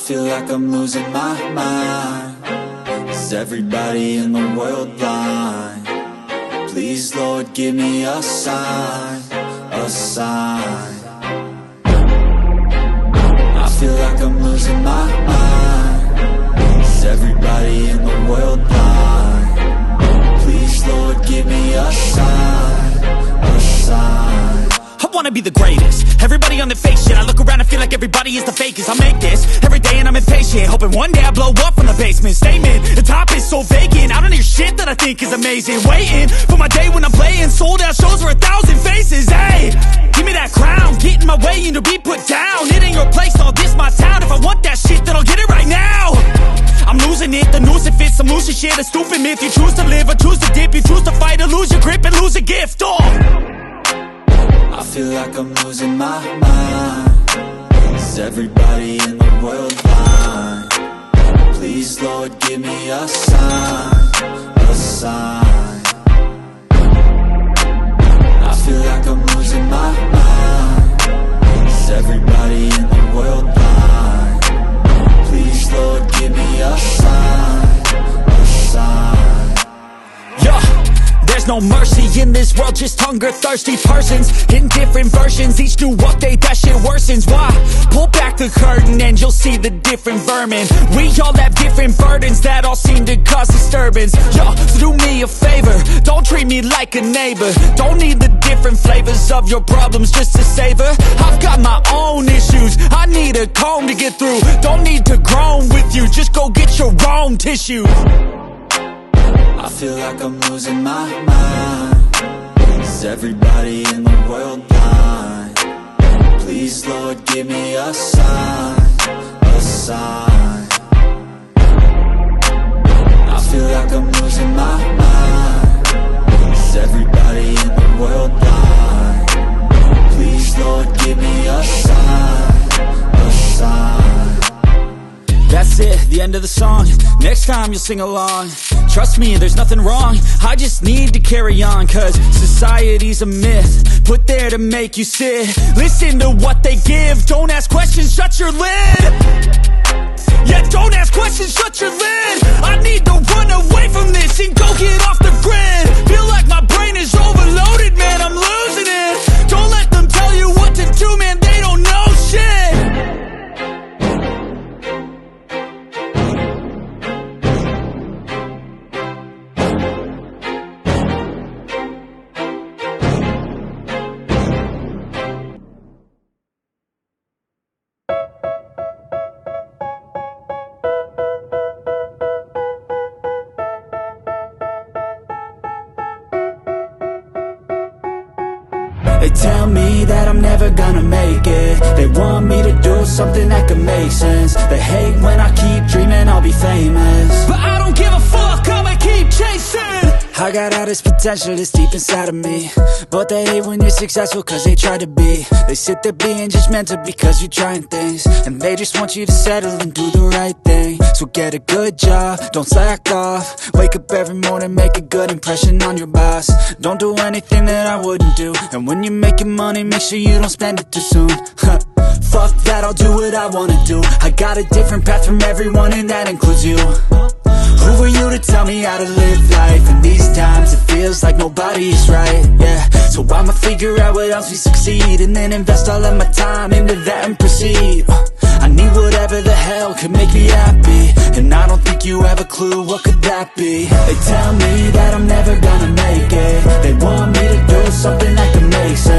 feel like I'm losing my mind. Is everybody in the world blind? Please, Lord, give me a sign, a sign. I feel like I'm losing my mind. Is everybody in the world blind? Please, Lord, give me a sign, a sign. I wanna be the greatest. Everybody on the fake shit. I look around and feel like everybody is the fakest. I make this every day and I'm impatient, hoping one day I blow up from the basement. Statement, the top is so vacant. I don't hear shit that I think is amazing. Waiting for my day when I'm playing sold out shows for 1,000 faces. Hey, give me that crown, get in my way and to be put down. It ain't your place, all this my town. If I want that shit, then I'll get it right now. I'm losing it, the noose it fits, I'm losing shit. A stupid myth, you choose to live or choose to dip. You choose to fight or lose your grip and lose a gift. I feel like I'm losing my mind. Is everybody in the world blind? Please, Lord, give me a sign, a sign. I feel like I'm losing my mind. Is everybody in the world blind? Please, Lord, give me a sign, a sign. Yeah. There's no mercy in this world, just hunger-thirsty persons in different versions. Each new update, that shit worsens. Why? Pull back the curtain and you'll see the different vermin. We all have different burdens that all seem to cause disturbance. Yo, so do me a favor, don't treat me like a neighbor. Don't need the different flavors of your problems just to savor. I've got my own issues, I need a comb to get through. Don't need to groan with you, just go get your own tissues. I feel like I'm losing my mind. Is everybody in the world blind? Please, Lord, give me a sign, a sign. I feel like I'm losing my mind. Is everybody in the world blind? Please, Lord, give me a sign, a sign. That's it, the end of the song. Next time you'll sing along. Trust me, there's nothing wrong. I just need to carry on, cause society's a myth put there to make you sit. Listen to what they give. Don't ask questions, shut your lid. Yeah, don't ask questions, shut your lid. I need to run away from this and go get off the grid. Feel like my brain is overloaded, man, I'm losing it. Don't let them tell you what to do, man, they don't know shit. They tell me that I'm never gonna make it. They want me to do something that could make sense. They hate when I keep dreaming I'll be famous, but I don't give a fuck, I'ma keep chasing. I got all this potential that's deep inside of me, but they hate when you're successful cause they try to be. They sit there being judgmental because you're trying things, and they just want you to settle and do the right thing. So get a good job, don't slack off. Wake up every morning, make a good impression on your boss. Don't do anything that I wouldn't do, and when you're making money, make sure you don't spend it too soon. Fuck that, I'll do what I wanna do. I got a different path from everyone and that includes you. Who are you to tell me how to live life? In these times it feels like nobody's right, yeah. So I'ma figure out what else we succeed, and then invest all of my time into that and proceed. I need whatever the hell could make me happy, and I don't think you have a clue what could that be. They tell me that I'm never gonna make it. They want me to do something that can make sense.